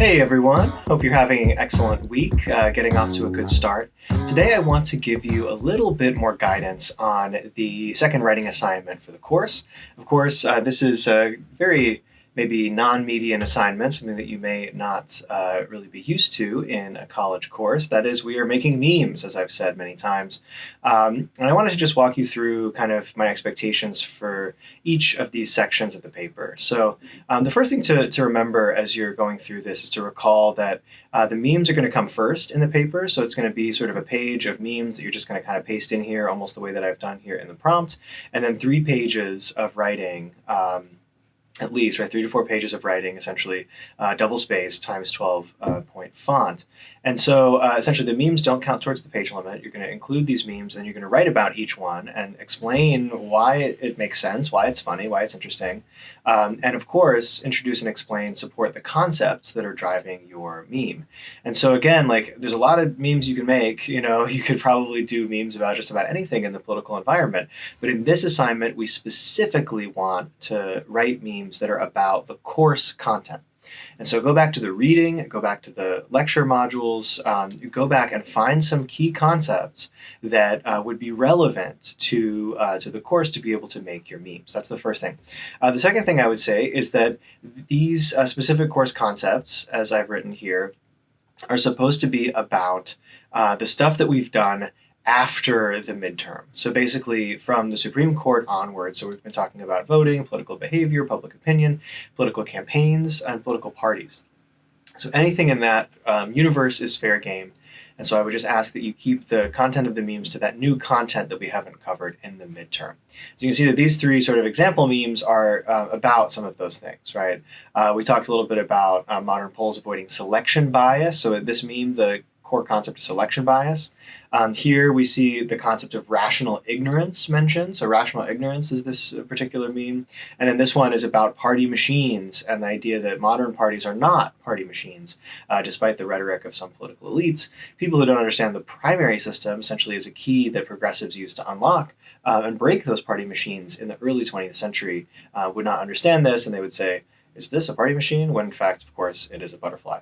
Hey everyone, hope you're having an excellent week, getting off to a good start. Today I want to give you a little bit more guidance on the second writing assignment for the course. Of course, this is a very maybe non-median assignment, something that you may not really be used to in a college course. That is, we are making memes, as I've said many times. And I wanted to just walk you through kind of my expectations for each of these sections of the paper. So the first thing to remember as you're going through this is to recall that the memes are going to come first in the paper. So it's going to be sort of a page of memes that you're just going to kind of paste in here, almost the way that I've done here in the prompt. And then 3 pages of writing, at least, right? 3 to 4 pages of writing, essentially, double space times 12 point font. And so essentially the memes don't count towards the page limit. You're going to include these memes, and you're going to write about each one and explain why it makes sense, why it's funny, why it's interesting. And of course, introduce and explain, support the concepts that are driving your meme. And so again, like there's a lot of memes you can make. You know, you could probably do memes about just about anything in the political environment. But in this assignment, we specifically want to write memes that are about the course content. And so go back to the reading, go back to the lecture modules, go back and find some key concepts that would be relevant to the course to be able to make your memes. That's the first thing. The second thing I would say is that these specific course concepts, as I've written here, are supposed to be about the stuff that we've done after the midterm. So basically from the Supreme Court onward, so we've been talking about voting, political behavior, public opinion, political campaigns, and political parties. So anything in that universe is fair game. And so I would just ask that you keep the content of the memes to that new content that we haven't covered in the midterm. So you can see that these 3 sort of example memes are about some of those things, right? We talked a little bit about modern polls avoiding selection bias. So this meme, the core concept of selection bias. Here we see the concept of rational ignorance mentioned. So rational ignorance is this particular meme. And then this one is about party machines and the idea that modern parties are not party machines, despite the rhetoric of some political elites. People who don't understand the primary system essentially is a key that progressives use to unlock and break those party machines in the early 20th century would not understand this, and they would say, is this a party machine? When in fact, of course, it is a butterfly.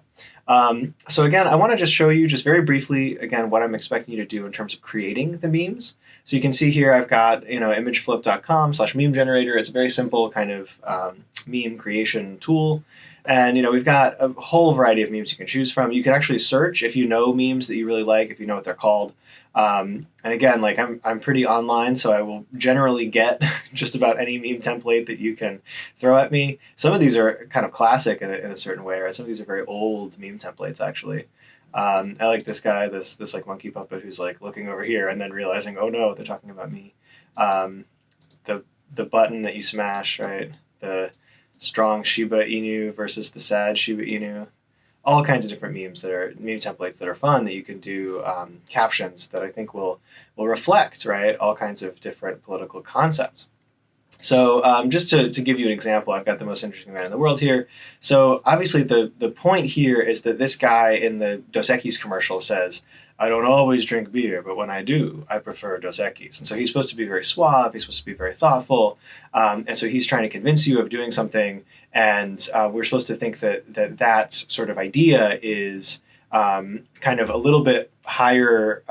So again, I want to just show you just very briefly, again, what I'm expecting you to do in terms of creating the memes. So you can see here I've got, imageflip.com/meme generator. It's a very simple kind of meme creation tool. And we've got a whole variety of memes you can choose from. You can actually search if you know memes that you really like, if you know what they're called. And again, like I'm pretty online, so I will generally get just about any meme template that you can throw at me. Some of these are kind of classic in a certain way, right? Some of these are very old meme templates, actually. I like this guy, this like monkey puppet who's like looking over here and then realizing, oh no, they're talking about me. The button that you smash, right? The strong Shiba Inu versus the sad Shiba Inu. All kinds of different memes that are meme templates that are fun that you can do captions that I think will reflect, right, all kinds of different political concepts. So just to give you an example, I've got the most interesting man in the world here. So obviously the point here is that this guy in the Dos Equis commercial says, I don't always drink beer, but when I do, I prefer Dos Equis. And so he's supposed to be very suave, he's supposed to be very thoughtful, and so he's trying to convince you of doing something, and we're supposed to think that sort of idea is kind of a little bit higher,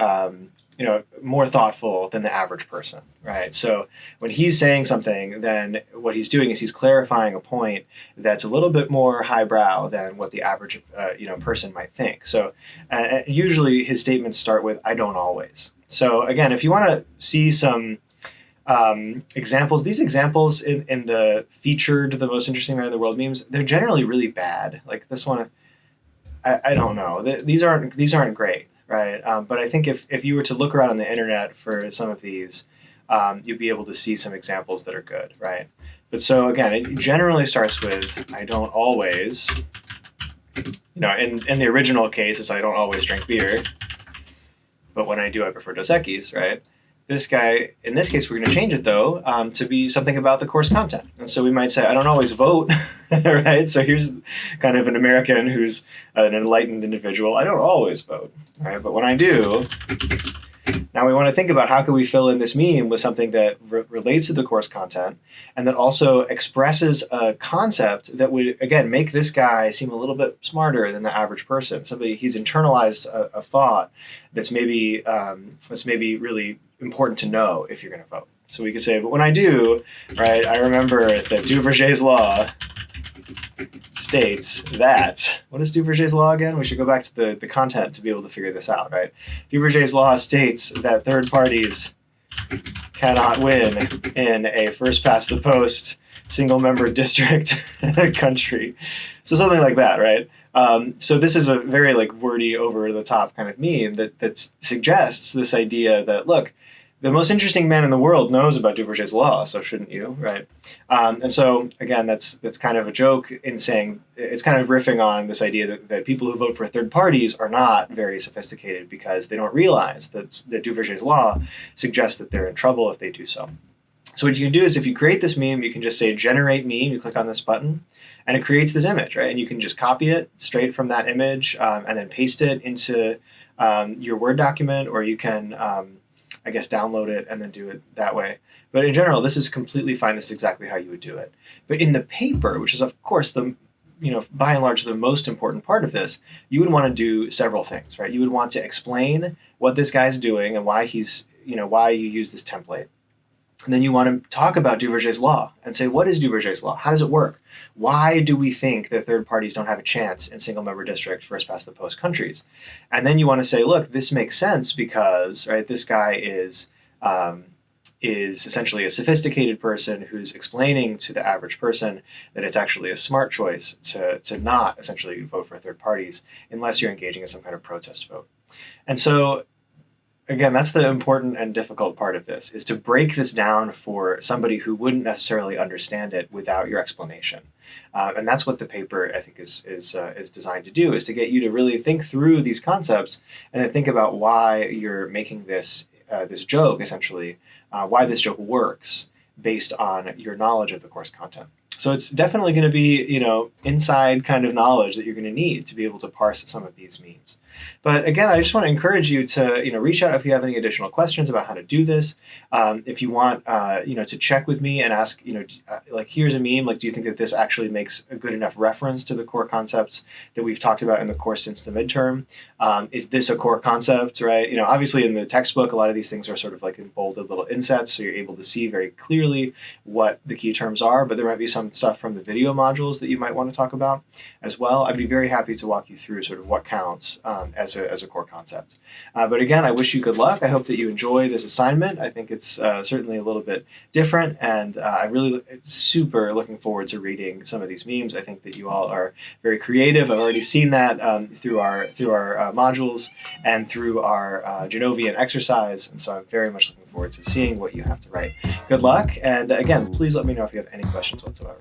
more thoughtful than the average person, right? So when he's saying something, then what he's doing is he's clarifying a point that's a little bit more highbrow than what the average, person might think. So usually his statements start with, I don't always. So again, if you want to see some examples, these examples in the featured, the most interesting man in the world memes, they're generally really bad. Like this one, I don't know. These aren't great. Right, but I think if you were to look around on the internet for some of these, you'd be able to see some examples that are good, right? But so again, it generally starts with I don't always, in the original case, it's I don't always drink beer, but when I do, I prefer Dos Equis, right? This guy, in this case, we're going to change it though to be something about the course content. And so we might say, I don't always vote, right? So here's kind of an American who's an enlightened individual. I don't always vote, right? But when I do, Now we want to think about how can we fill in this meme with something that relates to the course content and that also expresses a concept that would, again, make this guy seem a little bit smarter than the average person. Somebody, he's internalized a thought that's maybe really important to know if you're going to vote. So we could say, but when I do, right, I remember that Duverger's law states that, what is Duverger's law again? We should go back to the content to be able to figure this out, right? Duverger's law states that third parties cannot win in a first past the post single member district country. So something like that, right? So this is a very like wordy, over the top kind of meme that suggests this idea that, look, the most interesting man in the world knows about Duverger's law, so shouldn't you, right? And so again, that's kind of a joke in saying, it's kind of riffing on this idea that people who vote for third parties are not very sophisticated because they don't realize that Duverger's law suggests that they're in trouble if they do so. So what you can do is, if you create this meme, you can just say generate meme, you click on this button, and it creates this image, right? And you can just copy it straight from that image and then paste it into your Word document, or you can I guess download it and then do it that way. But in general, this is completely fine. This is exactly how you would do it. But in the paper, which is of course the, by and large the most important part of this, you would want to do several things, right? You would want to explain what this guy's doing and why he's, why you use this template. And then you want to talk about Duverger's law and say, what is Duverger's law? How does it work? Why do we think that third parties don't have a chance in single member district first past the post countries? And then you want to say, look, this makes sense because, right, this guy is essentially a sophisticated person who's explaining to the average person that it's actually a smart choice to not essentially vote for third parties unless you're engaging in some kind of protest vote. And so again, that's the important and difficult part of this, is to break this down for somebody who wouldn't necessarily understand it without your explanation. And that's what the paper, I think, is designed to do, is to get you to really think through these concepts and to think about why you're making this this joke, essentially, why this joke works based on your knowledge of the course content. So it's definitely going to be, inside kind of knowledge that you're going to need to be able to parse some of these memes. But again, I just want to encourage you to, reach out if you have any additional questions about how to do this. If you want, to check with me and ask, like, here's a meme, like, do you think that this actually makes a good enough reference to the core concepts that we've talked about in the course since the midterm? Is this a core concept, right? Obviously in the textbook, a lot of these things are sort of like in bolded little insets, so you're able to see very clearly what the key terms are, but there might be some stuff from the video modules that you might want to talk about as well. I'd be very happy to walk you through sort of what counts as a core concept. But again, I wish you good luck. I hope that you enjoy this assignment. I think it's certainly a little bit different, and I'm really super looking forward to reading some of these memes. I think that you all are very creative. I've already seen that through our modules and through our Genovian exercise, and so I'm very much looking forward to seeing what you have to write. Good luck, and again, please let me know if you have any questions whatsoever.